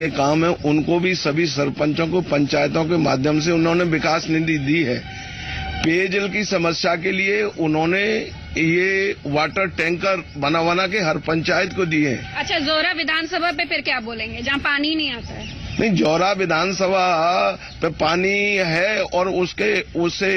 के काम है उनको भी सभी सरपंचों को पंचायतों के माध्यम से उन्होंने विकास निधि दी है। पेयजल की समस्या के लिए उन्होंने ये वाटर टैंकर बना के हर पंचायत को दिए। अच्छा, जोरा विधानसभा पे फिर क्या बोलेंगे जहाँ पानी नहीं आता है? नहीं, जौरा विधानसभा पे पानी है और उससे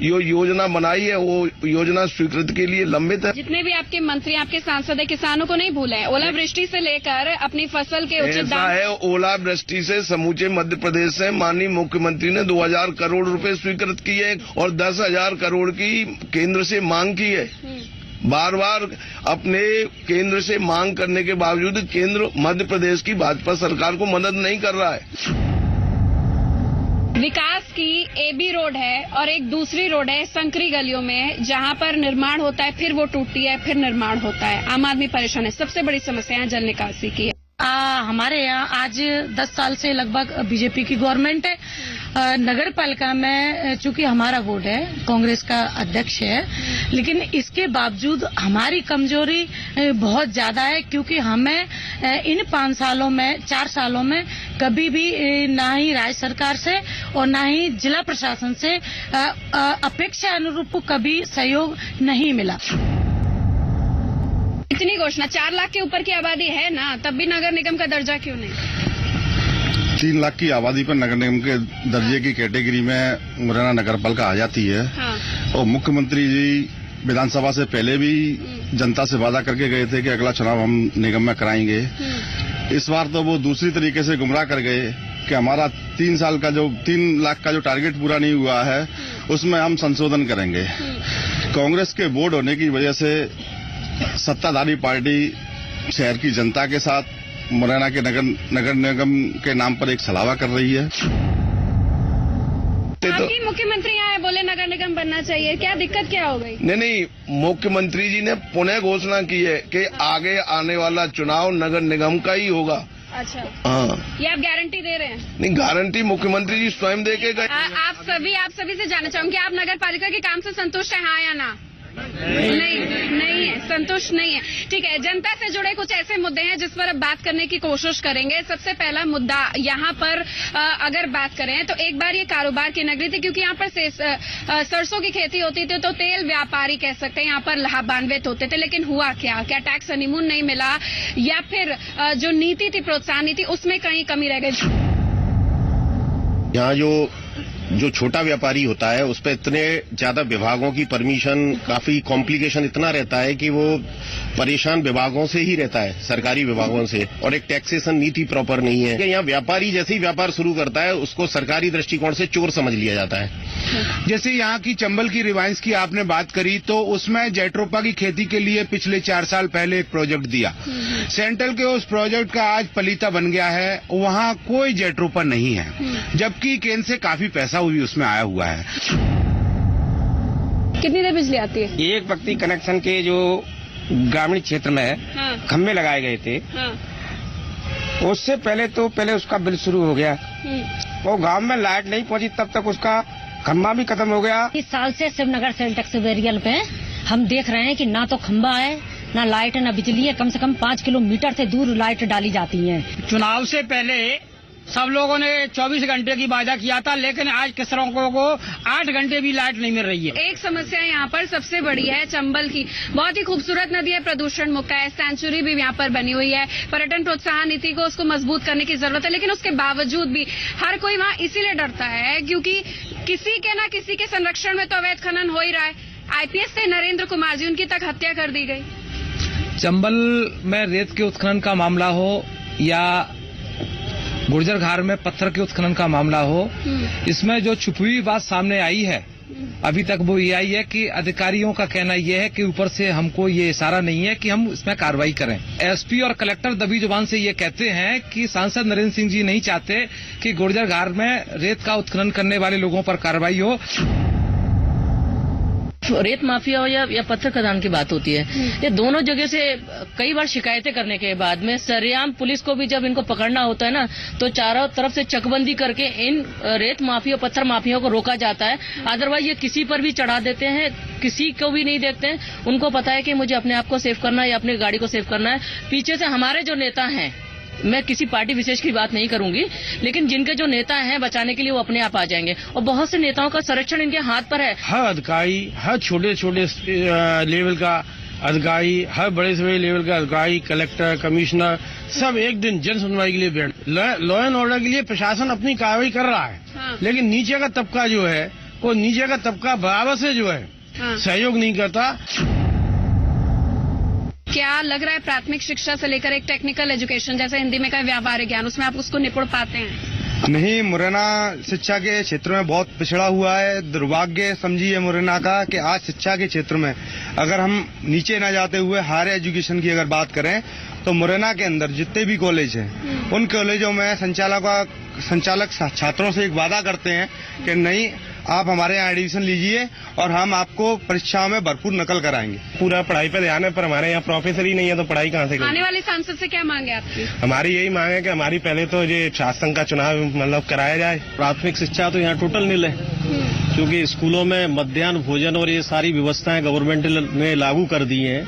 जो योजना बनाई है वो योजना स्वीकृत के लिए लंबित है। जितने भी आपके मंत्री, आपके सांसद है, किसानों को नहीं भूले हैं। ओलावृष्टि से लेकर अपनी फसल के उचित दाम है। ओलावृष्टि से समूचे मध्य प्रदेश से माननीय मुख्यमंत्री ने 2000 करोड़ रुपए स्वीकृत किए और 10,000 करोड़ की केंद्र से मांग की है। बार बार अपने केंद्र से मांग करने के बावजूद केंद्र मध्य प्रदेश की भाजपा सरकार को मदद नहीं कर रहा है। विकास की एबी रोड है और एक दूसरी रोड है संकरी गलियों में, जहां पर निर्माण होता है, फिर वो टूटती है, फिर निर्माण होता है। आम आदमी परेशान है। सबसे बड़ी समस्या है जल निकासी की है। हमारे यहाँ आज 10 साल से लगभग बीजेपी की गवर्नमेंट है। नगर पालिका में चूंकि हमारा वोट है, कांग्रेस का अध्यक्ष है, लेकिन इसके बावजूद हमारी कमजोरी बहुत ज्यादा है, क्योंकि हमें इन 4 सालों में कभी भी ना ही राज्य सरकार से और ना ही जिला प्रशासन से अपेक्षा अनुरूप कभी सहयोग नहीं मिला। इतनी घोषणा, 4 लाख के ऊपर की आबादी है ना, तब भी नगर निगम का दर्जा क्यों नहीं? 3 लाख की आबादी पर नगर निगम के दर्जे की कैटेगरी में मुरैना नगर पालिका आ जाती है। और मुख्यमंत्री जी विधानसभा से पहले भी जनता से वादा करके गए थे कि अगला चुनाव हम निगम में कराएंगे। इस बार तो वो दूसरी तरीके से गुमराह कर गए कि हमारा 3 लाख का जो टारगेट पूरा नहीं हुआ है उसमें हम संशोधन करेंगे। कांग्रेस के बोर्ड होने की वजह से सत्ताधारी पार्टी शहर की जनता के साथ मुरैना के नगर निगम के नाम पर एक छलावा कर रही है। आपकी मुख्यमंत्री आए, बोले नगर निगम बनना चाहिए, क्या दिक्कत क्या हो गई? नहीं, मुख्यमंत्री जी ने पुनः घोषणा की है कि आगे आने वाला चुनाव नगर निगम का ही होगा। अच्छा, हाँ, ये आप गारंटी दे रहे हैं? नहीं, गारंटी मुख्यमंत्री जी स्वयं दे के गए। आप सभी से जानना चाहूंगी, आप नगर पालिका के काम से संतुष्ट हैं, हाँ या ना? नहीं है, संतुष्ट नहीं है। ठीक है, जनता से जुड़े कुछ ऐसे मुद्दे हैं जिस पर अब बात करने की कोशिश करेंगे। सबसे पहला मुद्दा यहाँ पर अगर बात करें तो एक बार ये कारोबार की नगरी थी, क्योंकि यहाँ पर सरसों की खेती होती थी, तो तेल व्यापारी कह सकते हैं यहाँ पर लाभान्वित होते थे। लेकिन हुआ क्या टैक्स हनीमून नहीं मिला, या फिर जो नीति थी, प्रोत्साहन नीति, उसमें कहीं कमी रह गई? यहाँ जो छोटा व्यापारी होता है उस पर इतने ज्यादा विभागों की परमिशन, काफी कॉम्प्लिकेशन इतना रहता है कि वो परेशान विभागों से ही रहता है, सरकारी विभागों से, और एक टैक्सेशन नीति प्रॉपर नहीं है। यहाँ व्यापारी जैसे ही व्यापार शुरू करता है उसको सरकारी दृष्टिकोण से चोर समझ लिया जाता है। जैसे यहाँ की चंबल की रिवाइंस की आपने बात करी, तो उसमें जेट्रोपा की खेती के लिए पिछले 4 साल पहले एक प्रोजेक्ट दिया। सेंट्रल के उस प्रोजेक्ट का आज पलीता बन गया है, वहाँ कोई जेट्रोपा नहीं है, जबकि केंद्र से काफी पैसा भी उसमें आया हुआ है। कितनी देर बिजली आती है? एक व्यक्ति कनेक्शन के जो ग्रामीण क्षेत्र में है, खंभे लगाए गए थे, उससे पहले उसका बिल शुरू हो गया। वो गांव में लाइट नहीं पहुंची तब तक उसका खंभा भी खत्म हो गया। इस साल से शिवनगर सेल्टेक्स वेरियल पे हम देख रहे हैं कि ना तो खंभा है, ना लाइट है, ना बिजली है। कम से कम 5 किलोमीटर से दूर लाइट डाली जाती है। चुनाव से पहले सब लोगों ने 24 घंटे की वादा किया था, लेकिन आज किसानों को 8 घंटे भी लाइट नहीं मिल रही है। एक समस्या यहाँ पर सबसे बड़ी है चंबल की। बहुत ही खूबसूरत नदी है, प्रदूषण मुक्त है, सेंचुरी भी यहाँ पर बनी हुई है। पर्यटन प्रोत्साहन नीति को उसको मजबूत करने की जरूरत है, लेकिन उसके बावजूद भी हर कोई वहाँ इसीलिए डरता है क्योंकि किसी के न किसी के संरक्षण में तो अवैध खनन हो ही रहा है। IPS से नरेंद्र कुमार जी, उनकी तक हत्या कर दी गई। चंबल में रेत के उत्खनन का मामला हो या गुर्जर घाट में पत्थर के उत्खनन का मामला हो, इसमें जो छुपी हुई बात सामने आई है अभी तक वो ये आई है कि अधिकारियों का कहना ये है कि ऊपर से हमको ये इशारा नहीं है कि हम इसमें कार्रवाई करें। SP और कलेक्टर दबी जुबान से ये कहते हैं कि सांसद नरेंद्र सिंह जी नहीं चाहते कि गुर्जर घाट में रेत का उत्खनन करने वाले लोगों पर कार्रवाई हो। रेत माफिया हो या पत्थर खदान की बात होती है, ये दोनों जगह से कई बार शिकायतें करने के बाद में सरेआम पुलिस को भी जब इनको पकड़ना होता है ना, तो चारों तरफ से चकबंदी करके इन रेत माफिया, पत्थर माफिया को रोका जाता है। अदरवाइज ये किसी पर भी चढ़ा देते हैं, किसी को भी नहीं देखते हैं। उनको पता है कि मुझे अपने आप को सेव करना है या अपनी गाड़ी को सेव करना है। पीछे से हमारे जो नेता हैं मैं किसी पार्टी विशेष की बात नहीं करूंगी, लेकिन जिनके जो नेता हैं बचाने के लिए वो अपने आप आ जाएंगे, और बहुत से नेताओं का संरक्षण इनके हाथ पर है। हर अधिकारी, हर छोटे छोटे लेवल का अधिकारी, हर बड़े से बड़े लेवल का अधिकारी, कलेक्टर, कमिश्नर, सब एक दिन जन सुनवाई के लिए बैठ, लॉ एंड ऑर्डर के लिए प्रशासन अपनी कार्रवाई कर रहा है। हाँ। लेकिन नीचे का तबका जो है, वो नीचे का तबका बराबर से जो है सहयोग नहीं करता। क्या लग रहा है प्राथमिक शिक्षा से लेकर एक टेक्निकल एजुकेशन, जैसे हिंदी में का व्यावहारिक ज्ञान, उसमें आप उसको निपुण पाते हैं? नहीं, मुरैना शिक्षा के क्षेत्र में बहुत पिछड़ा हुआ है। दुर्भाग्य समझिए मुरैना का कि आज शिक्षा के क्षेत्र में अगर हम नीचे न जाते हुए हायर एजुकेशन की अगर बात करें तो मुरैना के अंदर जितने भी कॉलेज हैं उन कॉलेजों में संचालक छात्रों से एक वादा करते हैं कि नहीं, आप हमारे यहाँ एडमिशन लीजिए और हम आपको परीक्षाओं में भरपूर नकल कराएंगे। पूरा पढ़ाई पर ध्यान है, पर हमारे यहाँ प्रोफेसर ही नहीं है तो पढ़ाई कहाँ से करेंगे? आने वाले सांसद से क्या मांगे आपकी? हमारी यही मांग है कि हमारी पहले तो ये शासन का चुनाव मतलब कराया जाए। प्राथमिक शिक्षा तो यहाँ टोटल नील है, क्योंकि स्कूलों में मध्याह्न भोजन और ये सारी व्यवस्थाएं गवर्नमेंट ने लागू कर दी हैं,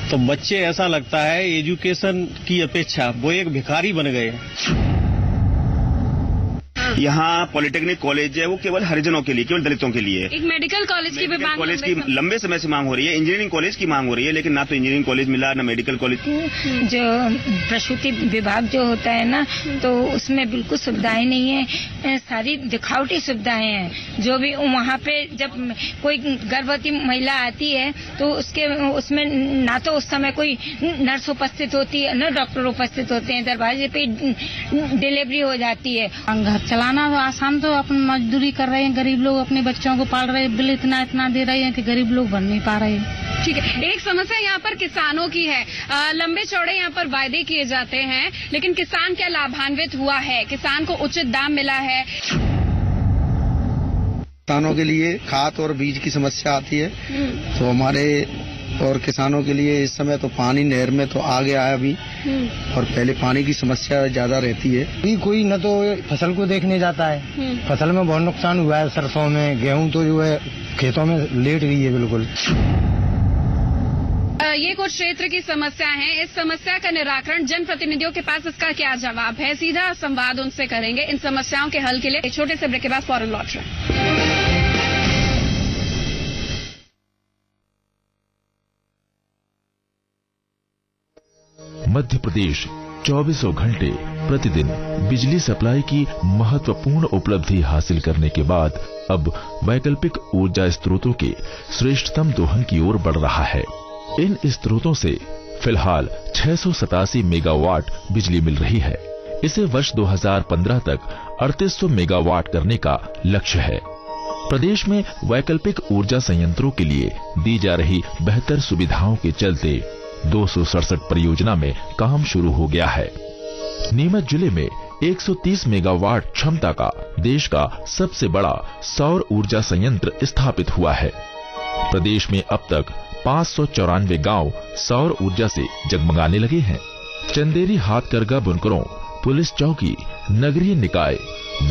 तो बच्चे ऐसा लगता है एजुकेशन की अपेक्षा वो एक भिखारी बन गए हैं। यहाँ पॉलिटेक्निक कॉलेज है वो केवल हरिजनों के लिए, केवल दलितों के लिए। एक मेडिकल कॉलेज की भी मांग, कॉलेज की लंबे समय से मांग हो रही है, इंजीनियरिंग कॉलेज की मांग हो रही है, लेकिन ना तो इंजीनियरिंग कॉलेज मिला ना मेडिकल कॉलेज। जो प्रसूति विभाग जो होता है ना, तो उसमें बिल्कुल सुविधाएं नहीं है, सारी दिखावटी सुविधाएं हैं। जो भी वहाँ पे जब कोई गर्भवती महिला आती है तो उसमें ना तो उस समय कोई नर्स उपस्थित होती है न डॉक्टर उपस्थित होते हैं, दरवाजे पे डिलीवरी हो जाती है। घर चलाना तो आसान, तो अपन मजदूरी कर रहे हैं, गरीब लोग अपने बच्चों को पाल रहे हैं, बिल इतना दे रहे हैं कि गरीब लोग भर नहीं पा रहे हैं। ठीक है, एक समस्या यहाँ पर किसानों की है। लंबे चौड़े यहाँ पर वायदे किए जाते हैं, लेकिन किसान क्या लाभान्वित हुआ है? किसान को उचित दाम मिला है? किसानों के लिए खाद और बीज की समस्या आती है, तो हमारे और किसानों के लिए इस समय तो पानी नहर में तो आ गया है अभी, और पहले पानी की समस्या ज्यादा रहती है। अभी कोई न तो फसल को देखने जाता है, फसल में बहुत नुकसान हुआ है, सरसों में, गेहूं तो जो है खेतों में लेट गई है बिल्कुल। ये कुछ क्षेत्र की समस्या है। इस समस्या का निराकरण जनप्रतिनिधियों के पास इसका क्या जवाब है? सीधा संवाद उनसे करेंगे। इन समस्याओं के हल के लिए एक छोटे से ब्रेक के बाद फौरन लौट रहे हैं। मध्य प्रदेश 24 घंटे प्रतिदिन बिजली सप्लाई की महत्वपूर्ण उपलब्धि हासिल करने के बाद अब वैकल्पिक ऊर्जा स्रोतों के श्रेष्ठतम दोहन की ओर बढ़ रहा है। इन स्रोतों से फिलहाल 687 मेगावाट बिजली मिल रही है। इसे वर्ष 2015 तक 3800 मेगावाट करने का लक्ष्य है। प्रदेश में वैकल्पिक ऊर्जा संयंत्रों के लिए दी जा रही बेहतर सुविधाओं के चलते 267 परियोजना में काम शुरू हो गया है। नीमच जिले में 130 मेगावाट क्षमता का देश का सबसे बड़ा सौर ऊर्जा संयंत्र स्थापित हुआ है। प्रदेश में अब तक 594 गांव सौर ऊर्जा से जगमगाने लगे हैं। चंदेरी हाथकरघा बुनकरों, पुलिस चौकी, नगरीय निकाय,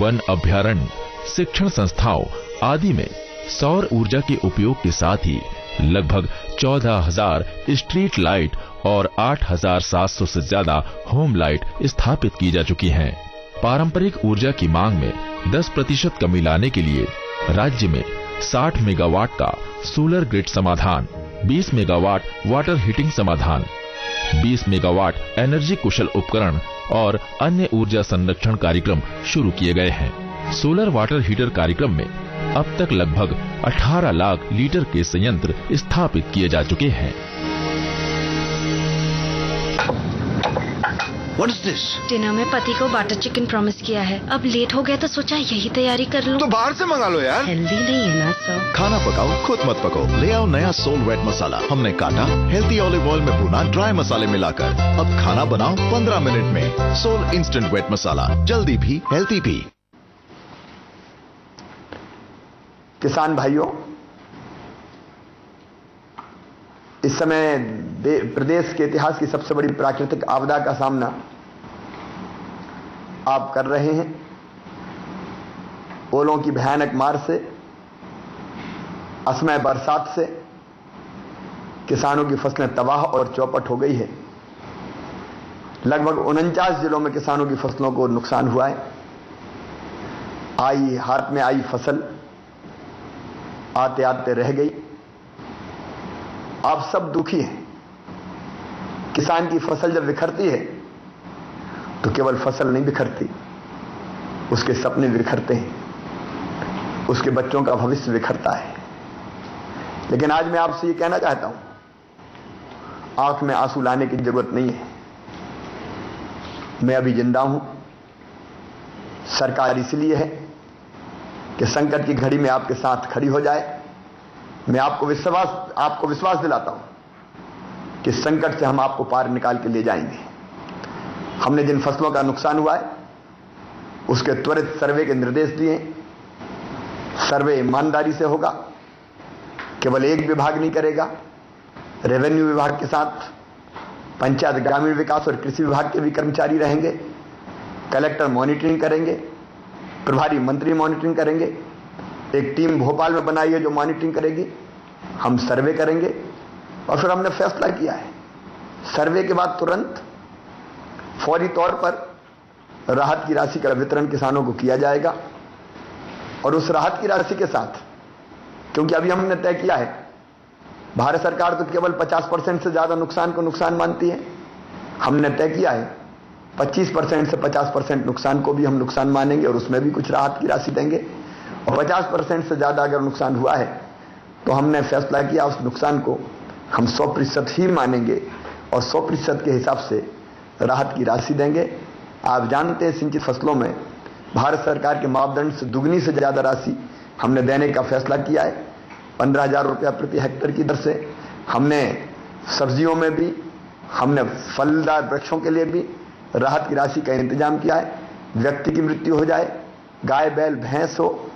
वन अभ्यारण्य, शिक्षण संस्थाओं आदि में सौर ऊर्जा के उपयोग के साथ ही लगभग 14,000 स्ट्रीट लाइट और 8,700 से ज्यादा होम लाइट स्थापित की जा चुकी हैं। पारंपरिक ऊर्जा की मांग में 10% कमी लाने के लिए राज्य में 60 मेगावाट का सोलर ग्रिड समाधान, 20 मेगावाट वाटर हीटिंग समाधान, 20 मेगावाट एनर्जी कुशल उपकरण और अन्य ऊर्जा संरक्षण कार्यक्रम शुरू किए गए हैं। सोलर वाटर हीटर कार्यक्रम में अब तक लगभग 18 लाख लीटर के संयंत्र स्थापित किए जा चुके हैं। What is this? डिनर में पति को बटर चिकन प्रॉमिस किया है, अब लेट हो गया तो सोचा यही तैयारी कर लूं। तो बाहर से मंगा लो यार। हेल्दी नहीं है ना सर। खाना पकाओ खुद मत पको, ले आओ नया सोल वेट मसाला। हमने काटा, हेल्थी ऑलिव ऑयल में भुना, ड्राई मसाले मिलाकर। अब खाना बनाओ 15 मिनट में। सोल इंस्टेंट वेट मसाला, जल्दी भी हेल्थी भी। किसान भाइयों, इस समय प्रदेश के इतिहास की सबसे बड़ी प्राकृतिक आपदा का सामना आप कर रहे हैं। ओलों की भयानक मार से, असमय बरसात से किसानों की फसलें तबाह और चौपट हो गई है। लगभग 49 जिलों में किसानों की फसलों को नुकसान हुआ है। हाथ में आई फसल आते आते रह गई। आप सब दुखी हैं। किसान की फसल जब बिखरती है तो केवल फसल नहीं बिखरती, उसके सपने बिखरते हैं, उसके बच्चों का भविष्य बिखरता है। लेकिन आज मैं आपसे ये कहना चाहता हूं, आंख में आंसू लाने की जरूरत नहीं है। मैं अभी जिंदा हूं। सरकार इसलिए है कि संकट की घड़ी में आपके साथ खड़ी हो जाए। मैं आपको विश्वास दिलाता हूं कि संकट से हम आपको पार निकाल के ले जाएंगे। हमने जिन फसलों का नुकसान हुआ है उसके त्वरित सर्वे के निर्देश दिए। सर्वे ईमानदारी से होगा, केवल एक विभाग नहीं करेगा। रेवेन्यू विभाग के साथ पंचायत ग्रामीण विकास और कृषि विभाग के भी कर्मचारी रहेंगे। कलेक्टर मॉनिटरिंग करेंगे, प्रभारी मंत्री मॉनिटरिंग करेंगे। एक टीम भोपाल में बनाई है जो मॉनिटरिंग करेगी। हम सर्वे करेंगे और फिर हमने फैसला किया है, सर्वे के बाद तुरंत फौरी तौर पर राहत की राशि का वितरण किसानों को किया जाएगा। और उस राहत की राशि के साथ, क्योंकि अभी हमने तय किया है, भारत सरकार तो केवल 50% से ज्यादा नुकसान को नुकसान मानती है। हमने तय किया है 25% से 50% नुकसान को भी हम नुकसान मानेंगे और उसमें भी कुछ राहत की राशि देंगे। और 50% से ज्यादा अगर नुकसान हुआ है तो हमने फैसला किया उस नुकसान को हम 100% ही मानेंगे और 100% के हिसाब से राहत की राशि देंगे। आप जानते हैं, सिंचित फसलों में भारत सरकार के मापदंड से दुगनी से ज्यादा राशि हमने देने का फैसला किया है। 15,000 रुपया प्रति हेक्टेयर की दर से। हमने सब्जियों में भी, हमने फलदार वृक्षों के लिए भी राहत की राशि का इंतजाम किया है। व्यक्ति की मृत्यु हो जाए, गाय बैल भैंस हो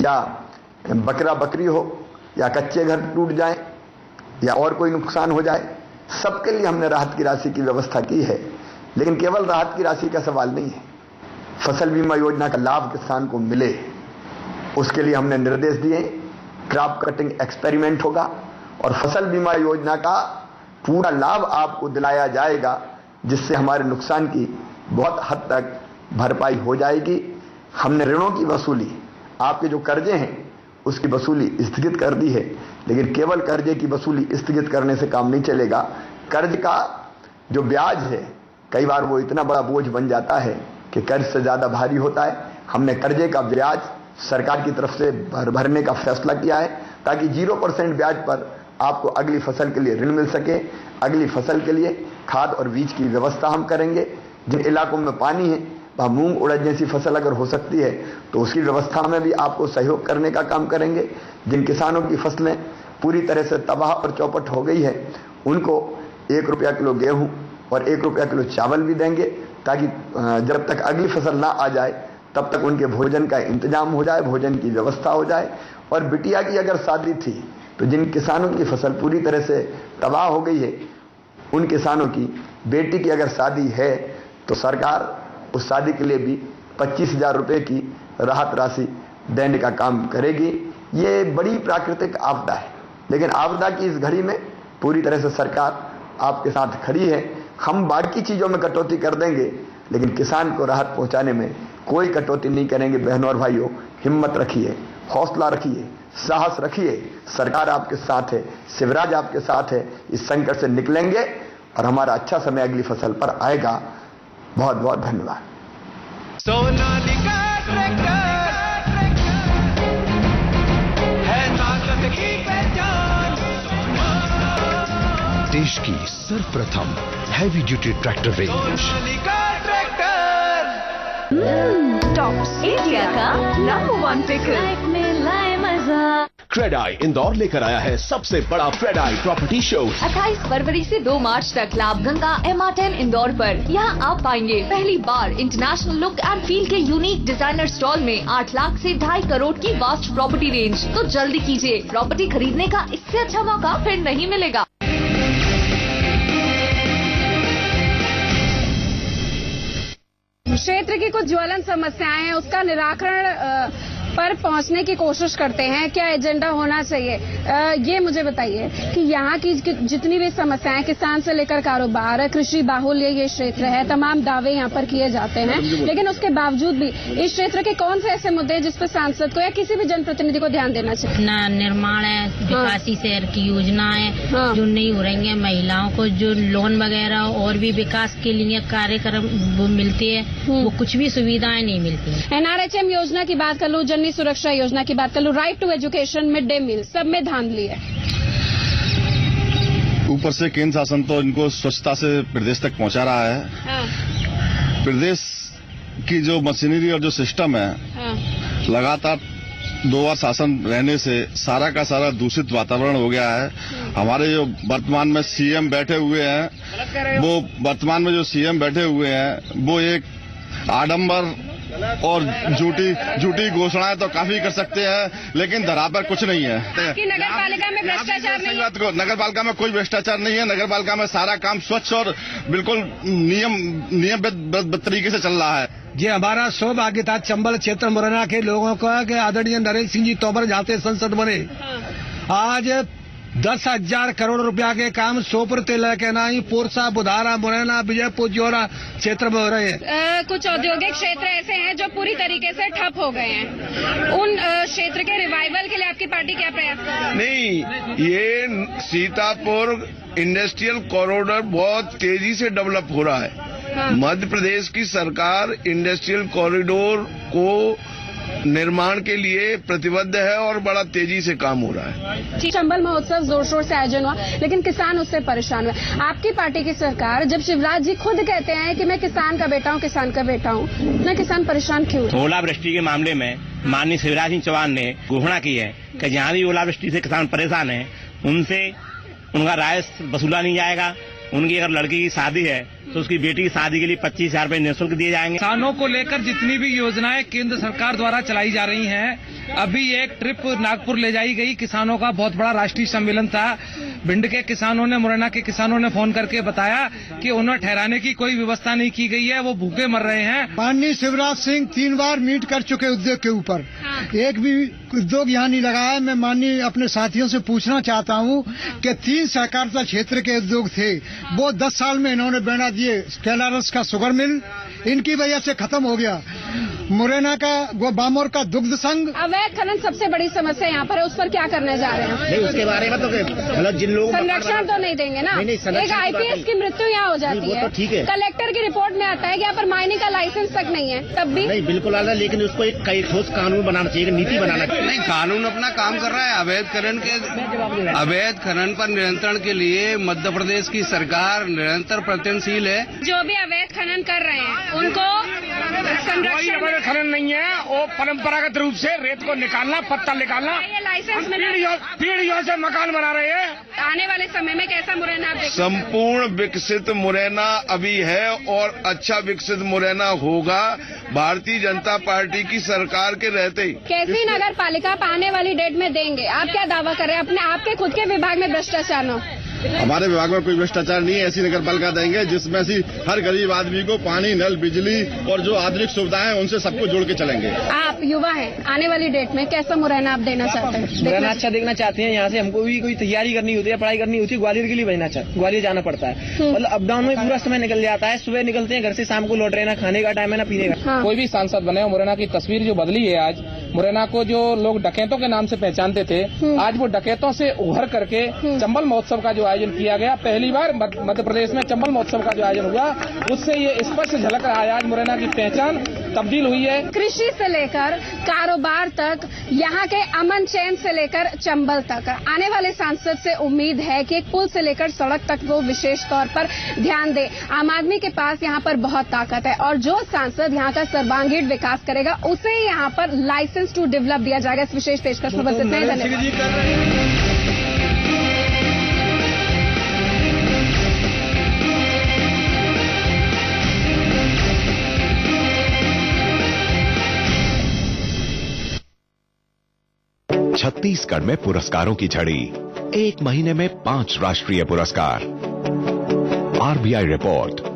या बकरा बकरी हो या कच्चे घर टूट जाए या और कोई नुकसान हो जाए, सबके लिए हमने राहत की राशि की व्यवस्था की है। लेकिन केवल राहत की राशि का सवाल नहीं है, फसल बीमा योजना का लाभ किसान को मिले उसके लिए हमने निर्देश दिए। क्रॉप कटिंग एक्सपेरिमेंट होगा और फसल बीमा योजना का पूरा लाभ आपको दिलाया जाएगा, जिससे हमारे नुकसान की बहुत हद तक भरपाई हो जाएगी। हमने ऋणों की वसूली, आपके जो कर्जे हैं उसकी वसूली स्थगित कर दी है। लेकिन केवल कर्जे की वसूली स्थगित करने से काम नहीं चलेगा। कर्ज का जो ब्याज है, कई बार वो इतना बड़ा बोझ बन जाता है कि कर्ज से ज्यादा भारी होता है। हमने कर्जे का ब्याज सरकार की तरफ से भरने का फैसला किया है, ताकि 0% ब्याज पर आपको अगली फसल के लिए ऋण मिल सके। अगली फसल के लिए खाद और बीज की व्यवस्था हम करेंगे। जिन इलाकों में पानी है वहां मूंग उड़द जैसी फसल अगर हो सकती है तो उसकी व्यवस्था में भी आपको सहयोग करने का काम करेंगे। जिन किसानों की फसलें पूरी तरह से तबाह और चौपट हो गई है उनको 1 रुपया किलो गेहूं और 1 रुपया किलो चावल भी देंगे, ताकि जब तक अगली फसल ना आ जाए तब तक उनके भोजन का इंतजाम हो जाए, भोजन की व्यवस्था हो जाए। और बिटिया की अगर शादी थी तो जिन किसानों की फसल पूरी तरह से तबाह हो गई है उन किसानों की बेटी की अगर शादी है तो सरकार उस शादी के लिए भी 25,000 रुपए की राहत राशि देने का काम करेगी। ये बड़ी प्राकृतिक आपदा है, लेकिन आपदा की इस घड़ी में पूरी तरह से सरकार आपके साथ खड़ी है। हम बाकी चीजों में कटौती कर देंगे लेकिन किसान को राहत पहुंचाने में कोई कटौती नहीं करेंगे। बहनों और भाइयों, हिम्मत रखिए, हौसला रखिए, साहस रखिए। सरकार आपके साथ है, शिवराज आपके साथ है। इस संकट से निकलेंगे और हमारा अच्छा समय अगली फसल पर आएगा। बहुत बहुत धन्यवाद। सोनालिका ट्रैक्टर है ताकत की पहचान। देश की सर्वप्रथम heavy duty tractor range. Sonalika tractor tops India का नंबर 1 पिकर में लाए मजा। क्रेडाई इंदौर लेकर आया है सबसे बड़ा क्रेडाई प्रॉपर्टी शो। 28 फरवरी से 2 मार्च तक लाभगंगा MR10 इंदौर पर। यहाँ आप पाएंगे पहली बार इंटरनेशनल लुक एंड फील के यूनिक डिजाइनर स्टॉल में 8 लाख से 2.5 करोड़ की वास्ट प्रॉपर्टी रेंज। तो जल्दी कीजिए, प्रॉपर्टी खरीदने का इससे अच्छा मौका फिर नहीं मिलेगा। क्षेत्र की कुछ ज्वलन समस्याएं हैं, उसका निराकरण पर पहुंचने की कोशिश करते हैं, क्या एजेंडा होना चाहिए? ये मुझे बताइए कि यहाँ की जितनी भी समस्याएं, किसान से लेकर कारोबार, कृषि बाहुल्य ये क्षेत्र है, तमाम दावे यहाँ पर किए जाते हैं, लेकिन उसके बावजूद भी इस क्षेत्र के कौन से ऐसे मुद्दे हैं जिस पर सांसद को या किसी भी जनप्रतिनिधि को ध्यान देना चाहिए? अपना निर्माण है, विकासी शहर की योजना है जो नहीं हो रही है, महिलाओं को जो लोन वगैरह और भी विकास के लिए कार्यक्रम वो मिलते हैं, वो कुछ भी सुविधाएं नहीं मिलती है। NRHM योजना की बात कर लूं, जननी सुरक्षा योजना की बात कर लूं, right to education, mid day meal, सब में धांधली है। ऊपर से केंद्र शासन तो इनको स्वच्छता से प्रदेश तक पहुंचा रहा है। प्रदेश की जो मशीनरी और जो सिस्टम है, लगातार 2 बार शासन रहने से सारा का सारा दूषित वातावरण हो गया है। हमारे जो वर्तमान में सीएम बैठे हुए हैं, वो एक आडंबर और झूठी घोषणाएं तो काफी कर सकते हैं, लेकिन धरा पर कुछ नहीं है। कि नगर पालिका में भ्रष्टाचार नहीं है? नगर पालिका में कोई भ्रष्टाचार नहीं है। नगर पालिका में सारा काम स्वच्छ और बिल्कुल नियमबद्ध तरीके से चल रहा है। ये हमारा सौभाग्य था चंबल क्षेत्र मुरैना के लोगों का कि आदरणीय नरेंद्र सिंह जी तोमर जाते संसद बने। आज 10,000 करोड़ रुपया के काम सोपुर तेलकेनाई, पोरसा, बुधारा, मुरैना, विजयपुर, जोरा क्षेत्र में हो रहे हैं। कुछ औद्योगिक क्षेत्र ऐसे हैं जो पूरी तरीके से ठप हो गए हैं। उन क्षेत्र के रिवाइवल के लिए आपकी पार्टी क्या प्रयास कर रही है? नहीं, ये सीतापुर इंडस्ट्रियल कॉरिडोर बहुत तेजी से डेवलप हो रहा है। मध्य प्रदेश की सरकार इंडस्ट्रियल कॉरिडोर को निर्माण के लिए प्रतिबद्ध है और बड़ा तेजी से काम हो रहा है। चंबल महोत्सव जोर शोर से आयोजन हुआ, लेकिन किसान उससे परेशान हुए। आपकी पार्टी की सरकार, जब शिवराज जी खुद कहते हैं कि मैं किसान का बेटा हूँ, इतना किसान परेशान क्यों है? ओलावृष्टि के मामले में माननीय शिवराज सिंह चौहान ने घोषणा की है कि जहाँ भी ओलावृष्टि से किसान परेशान है, उनसे उनका राय वसूला नहीं जाएगा। उनकी अगर लड़की की शादी है तो उसकी बेटी की शादी के लिए 25,000 रुपए निःशुल्क दिए जाएंगे। किसानों को लेकर जितनी भी योजनाएं केंद्र सरकार द्वारा चलाई जा रही हैं, अभी एक ट्रिप नागपुर ले जाई गई, किसानों का बहुत बड़ा राष्ट्रीय सम्मेलन था। भिंड के किसानों ने, मुरैना के किसानों ने फोन करके बताया कि उन्हें ठहराने की कोई व्यवस्था नहीं की गई है, वो भूखे मर रहे हैं। माननीय शिवराज सिंह 3 बार मीट कर चुके उद्योग के ऊपर, एक भी उद्योग यहाँ नहीं लगा है। मैं माननीय अपने साथियों से पूछना चाहता हूँ कि 3 सहकारिता क्षेत्र के उद्योग थे, वो 10 साल में इन्होंने बना दिए। कैलारस का शुगर मिल इनकी वजह से खत्म हो गया। मुरैना का बामोर का दुग्ध संघ। अवैध खनन सबसे बड़ी समस्या यहाँ पर है, उस पर क्या करने जा रहे हैं? नहीं, उसके बारे में तो मतलब जिन लोगों संरक्षण तो नहीं देंगे ना। एक IPS की मृत्यु यहाँ हो जाती है, ठीक है। कलेक्टर की रिपोर्ट में आता है कि यहाँ पर माइनिंग का लाइसेंस तक नहीं है, तब भी नहीं, बिल्कुल आला, लेकिन उसको एक ठोस कानून बनाना चाहिए, नीति बनाना चाहिए। नहीं, कानून अपना काम कर रहा है। अवैध खनन पर नियंत्रण के लिए मध्य प्रदेश की सरकार निरंतर प्रयत्नशील है। जो भी अवैध खनन कर रहे हैं उनको संरक्षण। अवैध खनन नहीं है, वो परंपरागत रूप से रेत को निकालना, पत्थर निकालना, लाइसेंस पीढ़ियों से मकान बना रहे हैं। आने वाले समय में कैसा मुरैना आप देखेंगे? संपूर्ण विकसित मुरैना अभी है और अच्छा विकसित मुरैना होगा भारतीय जनता पार्टी की सरकार के रहते ही। कैसी नगर पालिका आप आने वाली डेट में देंगे? आप क्या दावा कर रहे हैं? अपने आपके खुद के विभाग में भ्रष्टाचार न हो? हमारे विभाग में कोई भ्रष्टाचार नहीं है। ऐसी नगर पालिका देंगे जिसमें से हर गरीब आदमी को पानी, नल, बिजली और जो आधुनिक सुविधाएं उनसे सबको जोड़ के चलेंगे। आप युवा हैं, आने वाली डेट में कैसा मुरैना आप देना चाहते हैं? मुरैना अच्छा देखना चाहते हैं। यहाँ से हमको भी कोई तैयारी करनी होती है, पढ़ाई करनी होती है, ग्वालियर के लिए भेजना चाहते, ग्वालियर जाना पड़ता है। मतलब अप डाउन में पूरा समय निकल जाता है। सुबह निकलते हैं घर से, शाम को लौट रहे, ना खाने का टाइम है ना पीने का। कोई भी सांसद बने, मुरैना की तस्वीर जो बदली है आज, मुरैना को जो लोग डकैतों के नाम से पहचानते थे, आज वो डकैतों से उभर करके चंबल महोत्सव का जो आयोजन किया गया, पहली बार मध्य प्रदेश में चंबल महोत्सव का जो आयोजन हुआ, उससे ये स्पष्ट झलक रहा है आज मुरैना की पहचान तब्दील हुई है। कृषि से लेकर कारोबार तक, यहाँ के अमन चैन से लेकर चंबल तक, आने वाले सांसद से उम्मीद है कि एक पुल से लेकर सड़क तक वो विशेष तौर पर ध्यान दे। आम आदमी के पास यहाँ पर बहुत ताकत है और जो सांसद यहाँ का सर्वांगीण विकास करेगा उसे यहाँ पर लाइसेंस टू डेवलप दिया जाएगा। इस विशेष पेशकश में बस इतना ही। धन्यवाद। छत्तीसगढ़ में पुरस्कारों की झड़ी, 1 महीने में 5 राष्ट्रीय पुरस्कार। RBI report.